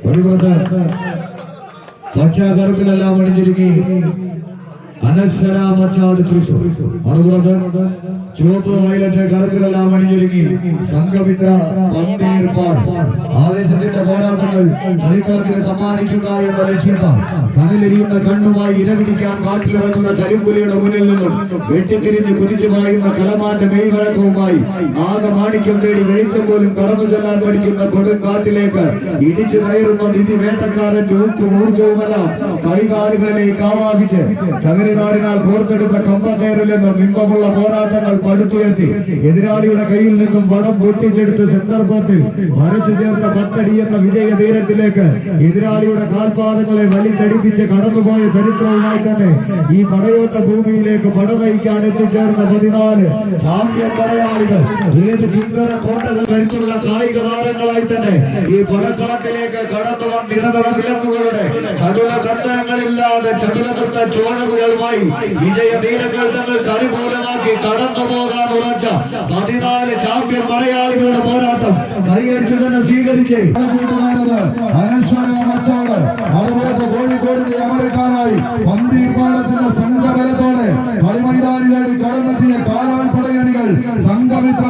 ഒരു പച്ചാകറുകളെല്ലാം അണിഞ്ഞിരുങ്ങി അനശ്വരാമച്ചാട് തൃശൂർ മറുപുറത്ത് ചുവപ്പ് വയലറ്റ് കറുകളെല്ലാം അണിഞ്ഞൊരുങ്ങി സംഘമിത്ര പന്തീർപ്പാട് ആവേശത്തിന്റെ പോരാട്ടങ്ങൾ കളിക്കളത്തിന് സമ്മാനിക്കുക എന്ന ലക്ഷ്യത്താൽ കനലെരിയുന്ന കണ്ണുമായി ഇരപിടിക്കാൻ കാറ്റിലിറങ്ങുന്ന കരിമ്പുലിയുടെ മുന്നിൽ നിന്നും വെട്ടിത്തിരിഞ്ഞ് കുതിച്ചു പായുന്ന കളമാറ്റ മെയ്വഴക്കവുമായി ആകമാണിക്യം തേടി വെളിച്ചം പോലും കടന്നു ചെല്ലാൻ പഠിക്കുന്ന കൊടുങ്കാറ്റിലേക്ക് ഇടിച്ചു കയറുന്ന നിധി വേട്ടക്കാരൻ ഊക്കും ഊർജവുമെല്ലാം കൈകാലുകളിലേക്ക് ആവാഹിച്ച് ചകരിനാടിനാൽ കോർത്തെടുത്ത കമ്പക്കയറിൽ നിന്നും ബിംബമുള്ള പോരാട്ടങ്ങൾ പടുത്തുയർത്തി എതിരാളിയുടെ കയ്യിൽ നിന്നും വടം പൊട്ടിച്ചെടുത്ത് സന്ദർഭത്തിൽ വരച്ചു ചേർത്ത പത്തടി എന്ന വിജയ തീരത്തിലേക്ക് എതിരാളിയുടെ കാൽപാദങ്ങളെ വലിച്ചടിപ്പിച്ച് കടന്നുപോയ ചരിത്രവുമായി തന്നെ ഈ പടയോട്ട ഭൂമിയിലേക്ക് പട നയിക്കാൻ എത്തിച്ചേർന്ന 14 ചാമ്പ്യൻ പടയാളികൾ ഏത് കിങ്കര കോട്ടകൾ കരുത്തുള്ള കായിക താരങ്ങളായി തന്നെ ഈ പടക്കളത്തിലേക്ക് കടന്നു വന്നിടതട വിലങ്ങുകളുടെ ചടുല കർത്തനങ്ങളില്ലാതെ ചടുല കർത്ത ചോഴവുകളുമായി വിജയ തീരങ്ങൾ തങ്ങൾക്ക് അനുകൂലമാക്കി കടന്നു പോകാൻ ഉറച്ച 14 ചാമ്പ്യൻ മലയാളികളുടെ പോരാട്ടം കൈയടിച്ചു തന്നെ സ്വീകരിച്ച് അനശ്വരമച്ചാട് അതുപോലെ കോഴിക്കോടിന്റെ അമരക്കാരായി പന്തീർപ്പാടത്തിന്റെ സംഘബലത്തോടെ കളിമൈതാനി തേടി കടന്നെത്തിയ കാലാൽ പടയണികൾ സംഘമിത്ര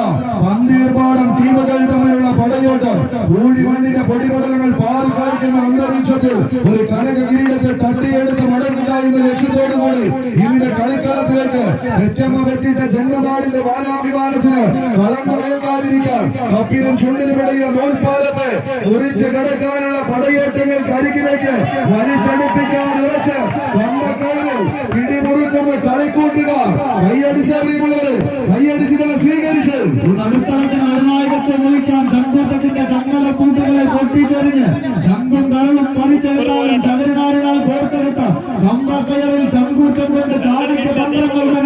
പന്തീർപ്പാടം ടീമുകൾ തമ്മിലുള്ള പടയോട്ടം കൂടിമണ്ണിന്റെ പൊടിപടലങ്ങൾ പാറി കളിക്കുന്ന അന്തരീക്ഷത്തിൽ ഒരു കനക കിരീടത്തെ തട്ടിയെടുത്ത് മടങ്ങുക എന്ന ലക്ഷ്യത്തോടു കൂടി ഇന്നിന്റെ കളിക്കളത്തിലേക്ക് പെറ്റമ്മ പറ്റിയിട്ട ജന്മനാടിന്റെ ബാലാഭിമാനത്തിന് കളങ്കമേൽക്കാതിരിക്കാൻ കപ്പിനും ചുണ്ടിനുമിടയിലെ നോൽപ്പാലത്തെ മുറിച്ച് കടക്കാനുള്ള പടയോട്ടങ്ങൾ കരികിലേക്ക് വലിച്ചടിപ്പിക്കാൻ ഉറച്ച് കൊണ്ടക്കഴിഞ്ഞ് പിടിമുറുക്കുന്ന കളിക്കൂട്ടുകാർ കൈയടിച്ചറിയുള്ളവര് കൈയടിച്ച് തന്നെ സ്വീകരിച്ച് നടുത്തളത്തിന് നിർണായകത്വം വഹിക്കാൻ ചങ്കൂട്ടത്തിന്റെ ചങ്ങല കൂട്ടുകളെ പൊട്ടിച്ചെറിഞ്ഞ് ചങ്കും കരളും പറിച്ചെടുത്താലും ചകരനാരിനാൽ കോർത്തെടുത്ത കമ്പക്കയറിൽ ചങ്കൂറ്റം കൊണ്ട് ചാടിക്ക് തന്ത്രങ്ങളുടെ